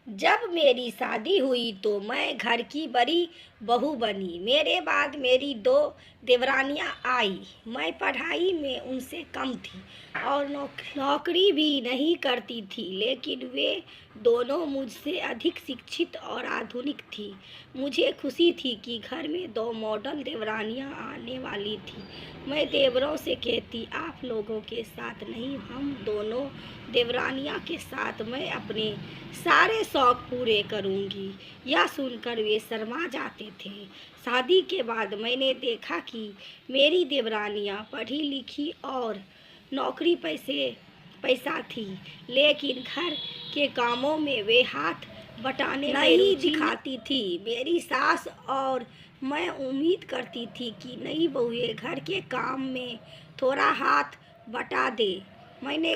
जब मेरी शादी हुई तो मैं घर की बड़ी बहू बनी। मेरे बाद मेरी दो देवरानियां आई। मैं पढ़ाई में उनसे कम थी और नौकरी भी नहीं करती थी, लेकिन वे दोनों मुझसे अधिक शिक्षित और आधुनिक थी। मुझे खुशी थी कि घर में दो मॉडल देवरानियां आने वाली थी। मैं देवरों से कहती, आप लोगों के साथ नहीं, हम दोनों देवरानियां के साथ मैं अपने सारे शौक पूरे करूंगी। यह सुनकर वे शर्मा जाते थे। शादी के बाद मैंने देखा कि मेरी देवरानियां पढ़ी लिखी और नौकरी पैसा थी, लेकिन घर के कामों में वे हाथ बटाने नहीं दिखाती थी। मेरी सास और मैं उम्मीद करती थी कि नई बहुएं घर के काम में थोड़ा हाथ बटा दे। मैंने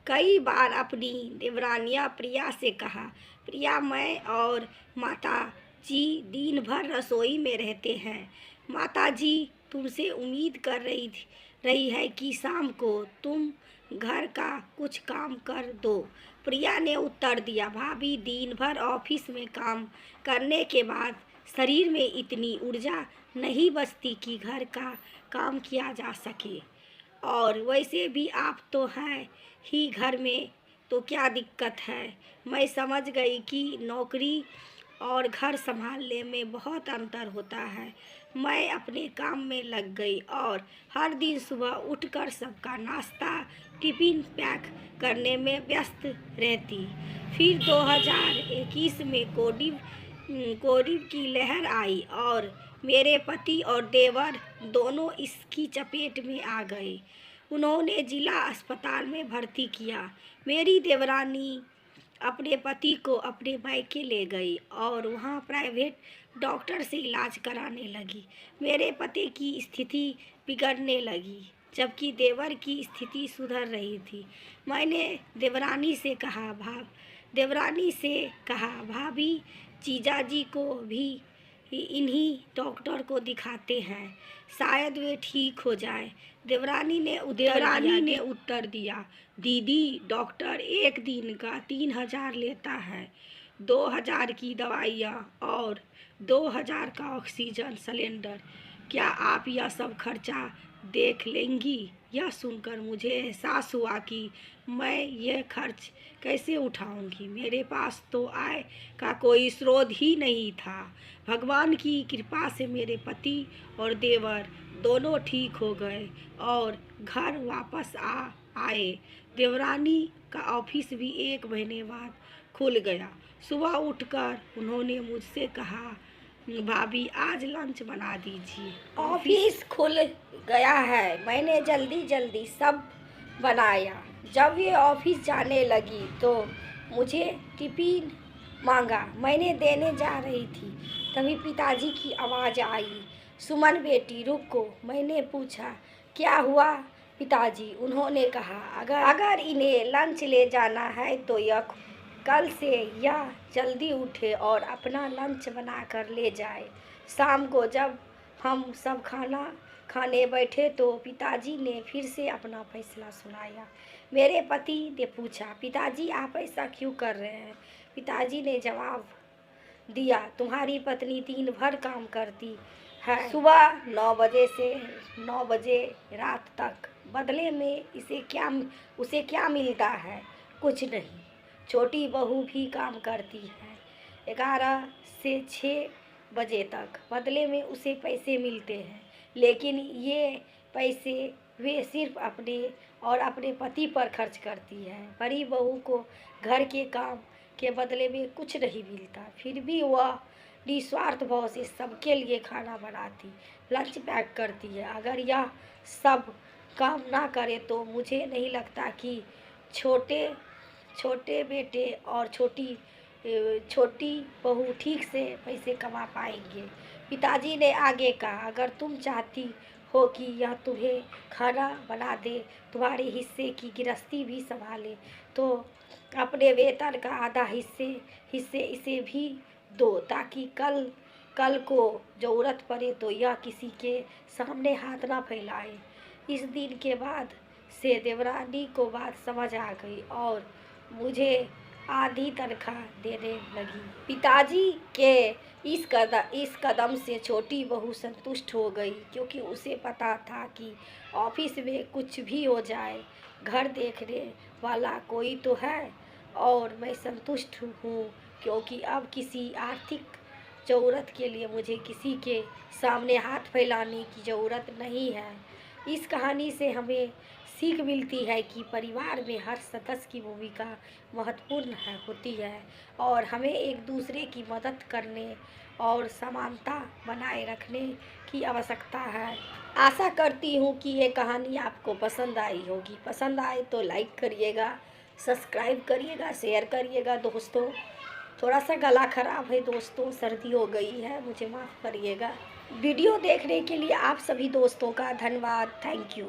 कई बार अपनी देवरानियां प्रिया से कहा, प्रिया, मैं और माता जी दिन भर रसोई में रहते हैं। माता जी तुमसे उम्मीद कर रही है कि शाम को तुम घर का कुछ काम कर दो। प्रिया ने उत्तर दिया, भाभी, दिन भर ऑफिस में काम करने के बाद शरीर में इतनी ऊर्जा नहीं बचती कि घर का काम किया जा सके। और वैसे भी आप तो हैं ही घर में, तो क्या दिक्कत है। मैं समझ गई कि नौकरी और घर संभालने में बहुत अंतर होता है। मैं अपने काम में लग गई और हर दिन सुबह उठकर सबका नाश्ता टिफिन पैक करने में व्यस्त रहती। फिर 2021 में कोविड की लहर आई और मेरे पति और देवर दोनों इसकी चपेट में आ गए। उन्होंने जिला अस्पताल में भर्ती किया। मेरी देवरानी अपने पति को अपने मायके ले गई और वहाँ प्राइवेट डॉक्टर से इलाज कराने लगी। मेरे पति की स्थिति बिगड़ने लगी, जबकि देवर की स्थिति सुधर रही थी। मैंने देवरानी से कहा, भाभी, जीजाजी को भी इन्हीं डॉक्टर को दिखाते हैं, शायद वे ठीक हो जाए। देवरानी ने उत्तर दिया, दीदी, डॉक्टर एक दिन का 3,000 लेता है, 2,000 की दवाइयाँ और 2,000 का ऑक्सीजन सिलेंडर। क्या आप यह सब खर्चा देख लेंगी। यह सुनकर मुझे एहसास हुआ कि मैं यह खर्च कैसे उठाऊंगी। मेरे पास तो आय का कोई स्रोत ही नहीं था। भगवान की कृपा से मेरे पति और देवर दोनों ठीक हो गए और घर वापस आए। देवरानी का ऑफिस भी 1 महीने बाद खुल गया। सुबह उठकर उन्होंने मुझसे कहा, भाभी, आज लंच बना दीजिए, ऑफिस खुल गया है। मैंने जल्दी सब बनाया। जब ये ऑफिस जाने लगी तो मुझे टिफिन मांगा। मैंने देने जा रही थी, तभी पिताजी की आवाज़ आई, सुमन बेटी, रुको। मैंने पूछा, क्या हुआ पिताजी। उन्होंने कहा, अगर इन्हें लंच ले जाना है तो कल से यह जल्दी उठे और अपना लंच बनाकर ले जाए। शाम को जब हम सब खाना खाने बैठे तो पिताजी ने फिर से अपना फैसला सुनाया। मेरे पति ने पूछा, पिताजी, आप ऐसा क्यों कर रहे हैं। पिताजी ने जवाब दिया, तुम्हारी पत्नी दिन भर काम करती है, सुबह 9 बजे से 9 बजे रात तक। बदले में उसे क्या मिलता है। कुछ नहीं। छोटी बहू भी काम करती है 11 से 6 बजे तक। बदले में उसे पैसे मिलते हैं, लेकिन ये पैसे वे सिर्फ अपने और अपने पति पर खर्च करती है। बड़ी बहू को घर के काम के बदले में कुछ नहीं मिलता, फिर भी वह निस्वार्थ भाव से सबके लिए खाना बनाती, लंच पैक करती है। अगर यह सब काम ना करे तो मुझे नहीं लगता कि छोटे बेटे और छोटी बहू ठीक से पैसे कमा पाएंगे। पिताजी ने आगे कहा, अगर तुम चाहती हो कि यह तुम्हें खाना बना दे, तुम्हारे हिस्से की गृहस्थी भी संभाले, तो अपने वेतन का आधा हिस्से इसे भी दो, ताकि कल को जरूरत पड़े तो यह किसी के सामने हाथ ना फैलाए। इस दिन के बाद से देवरानी को बात समझ आ गई और मुझे आधी तनख्वाह देने लगी। पिताजी के इस कदम से छोटी बहू संतुष्ट हो गई, क्योंकि उसे पता था कि ऑफिस में कुछ भी हो जाए, घर देखने वाला कोई तो है। और मैं संतुष्ट हूँ, क्योंकि अब किसी आर्थिक ज़रूरत के लिए मुझे किसी के सामने हाथ फैलाने की ज़रूरत नहीं है। इस कहानी से हमें सीख मिलती है कि परिवार में हर सदस्य की भूमिका महत्वपूर्ण होती है और हमें एक दूसरे की मदद करने और समानता बनाए रखने की आवश्यकता है। आशा करती हूँ कि ये कहानी आपको पसंद आई होगी। पसंद आए तो लाइक करिएगा, सब्सक्राइब करिएगा, शेयर करिएगा दोस्तों। थोड़ा सा गला खराब है दोस्तों, सर्दी हो गई है, मुझे माफ़ करिएगा। वीडियो देखने के लिए आप सभी दोस्तों का धन्यवाद। Thank you.